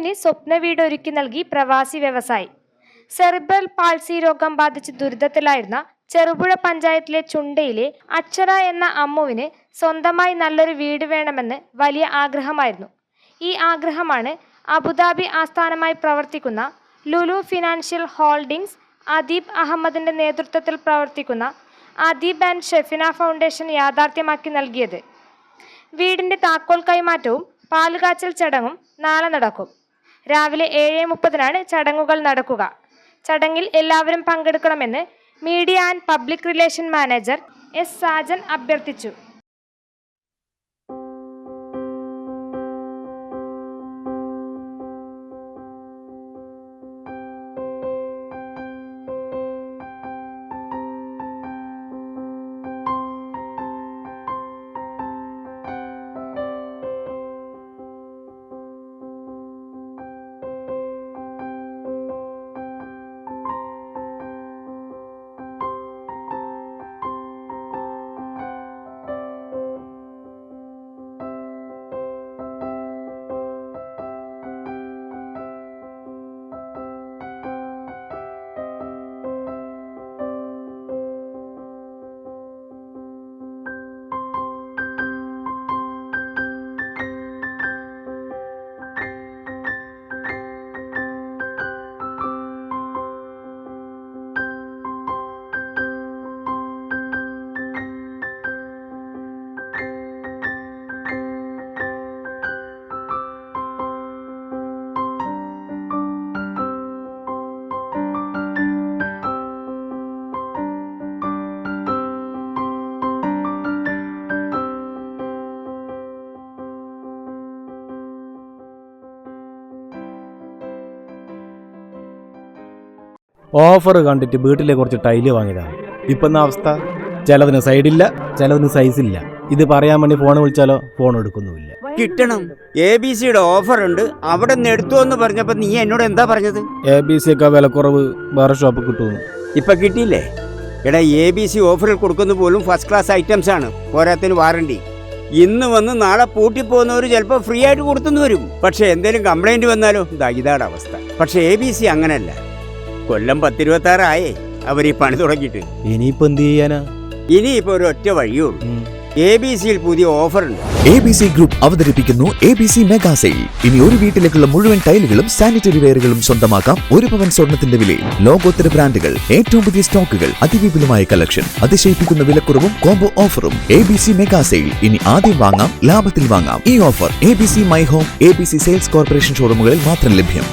യുവാവിന് സ്വപ്ന വീട് ഒരുക്കി നൽകി പ്രവാസി വ്യവസായി. സെറിബ്രൽ പാൾസി രോഗം ബാധിച്ച് ദുരിതത്തിലായിരുന്ന ചെറുപുഴ പഞ്ചായത്തിലെ ചുണ്ടയിലെ അക്ഷര എന്ന അമ്മുവിന് സ്വന്തമായി നല്ലൊരു വീട് വേണമെന്ന് വലിയ ആഗ്രഹമായിരുന്നു. ഈ ആഗ്രഹമാണ് അബുദാബി ആസ്ഥാനമായി പ്രവർത്തിക്കുന്ന ലുലു ഫിനാൻഷ്യൽ ഹോൾഡിംഗ്സ് അദീബ് അഹമ്മദിന്റെ നേതൃത്വത്തിൽ പ്രവർത്തിക്കുന്ന അദീബ് ആൻഡ് ഷെഫിന ഫൗണ്ടേഷൻ യാഥാർത്ഥ്യമാക്കി നൽകിയത്. വീടിന്റെ താക്കോൽ കൈമാറ്റവും പാലുകാച്ചൽ ചടങ്ങും നാളെ നടക്കും. രാവിലെ 7:30 ചടങ്ങുകൾ നടക്കുക. ചടങ്ങിൽ എല്ലാവരും പങ്കെടുക്കണമെന്ന് media and public relation manager S Sajan അഭ്യർത്ഥിച്ചു. ഓഫർ കണ്ടിട്ട് വീട്ടിലെ കുറച്ച് ടൈല് വാങ്ങിയതാണ്. ഇപ്പം അവസ്ഥ, ചിലതിന് സൈഡില്ല, ചിലതിന് സൈസില്ല. ഇത് പറയാൻ വേണ്ടി ഫോൺ വിളിച്ചാലോ ഫോൺ എടുക്കുന്നുമില്ല. കിട്ടണം. ABC-യുടെ ഓഫർ ഉണ്ട്, അവിടെ നിന്ന് എടുത്തു എന്ന് പറഞ്ഞപ്പോ നീ എന്നോട് എന്താ പറഞ്ഞത്? ABC ഒക്കെ വിലക്കുറവ് വേറെ ഷോപ്പ് കിട്ടുന്നു. ഇപ്പൊ കിട്ടിയില്ലേ? എടാ, ABC ഓഫറിൽ കൊടുക്കുന്ന പോലും ഫസ്റ്റ് ക്ലാസ് ഐറ്റംസ് ആണ്. പോരാത്തിന് വാറണ്ടി. ഇന്ന് വന്ന് നാളെ പൂട്ടിപ്പോകുന്നവർ ചിലപ്പോൾ ഫ്രീ ആയിട്ട് കൊടുത്തുനിന്ന് വരും. പക്ഷെ എന്തെങ്കിലും കംപ്ലൈന്റ് വന്നാലോ? ഇതാണ് അവസ്ഥ. പക്ഷെ ABC അങ്ങനല്ല. കൊല്ലം 10-26 ആയേ അവർ ഈ പണി തുടങ്ങിയിട്ട്. ഇനിയിപ്പോ എന്ത് ചെയ്യാനാ? ഇനിയിപ്പോ ഒരു ഒറ്റ വഴിയുള്ളൂ. ABC-യിൽ പുതിയ ഓഫർ ഉണ്ട്. ABC ഗ്രൂപ്പ് അവതരിപ്പിക്കുന്നു ABC മെഗാ സെയിൽ. ഇനി ഒരു വീട്ടിലേക്കുള്ള മുഴുവൻ ടൈലുകളും സാനിറ്ററി വെയറുകളും സ്വന്തമാക്കാം 1 പവൻ സ്വർണത്തിന്റെ വിലയിൽ. ലോകോത്തര ബ്രാൻഡുകൾ, ഏറ്റവും പുതിയ സ്റ്റോക്കുകൾ, അതിവിപുലമായ കളക്ഷൻ, അതിശയിപ്പിക്കുന്ന വിലക്കുറവും കോംബോ ഓഫറും. ABC mega sale. ഇനി ആദ്യം വാങ്ങാം, ലാഭത്തിൽ വാങ്ങാം. ഈ offer ABC my home, ABC sales corporation ഷോറൂമുകളിൽ മാത്രം ലഭ്യം.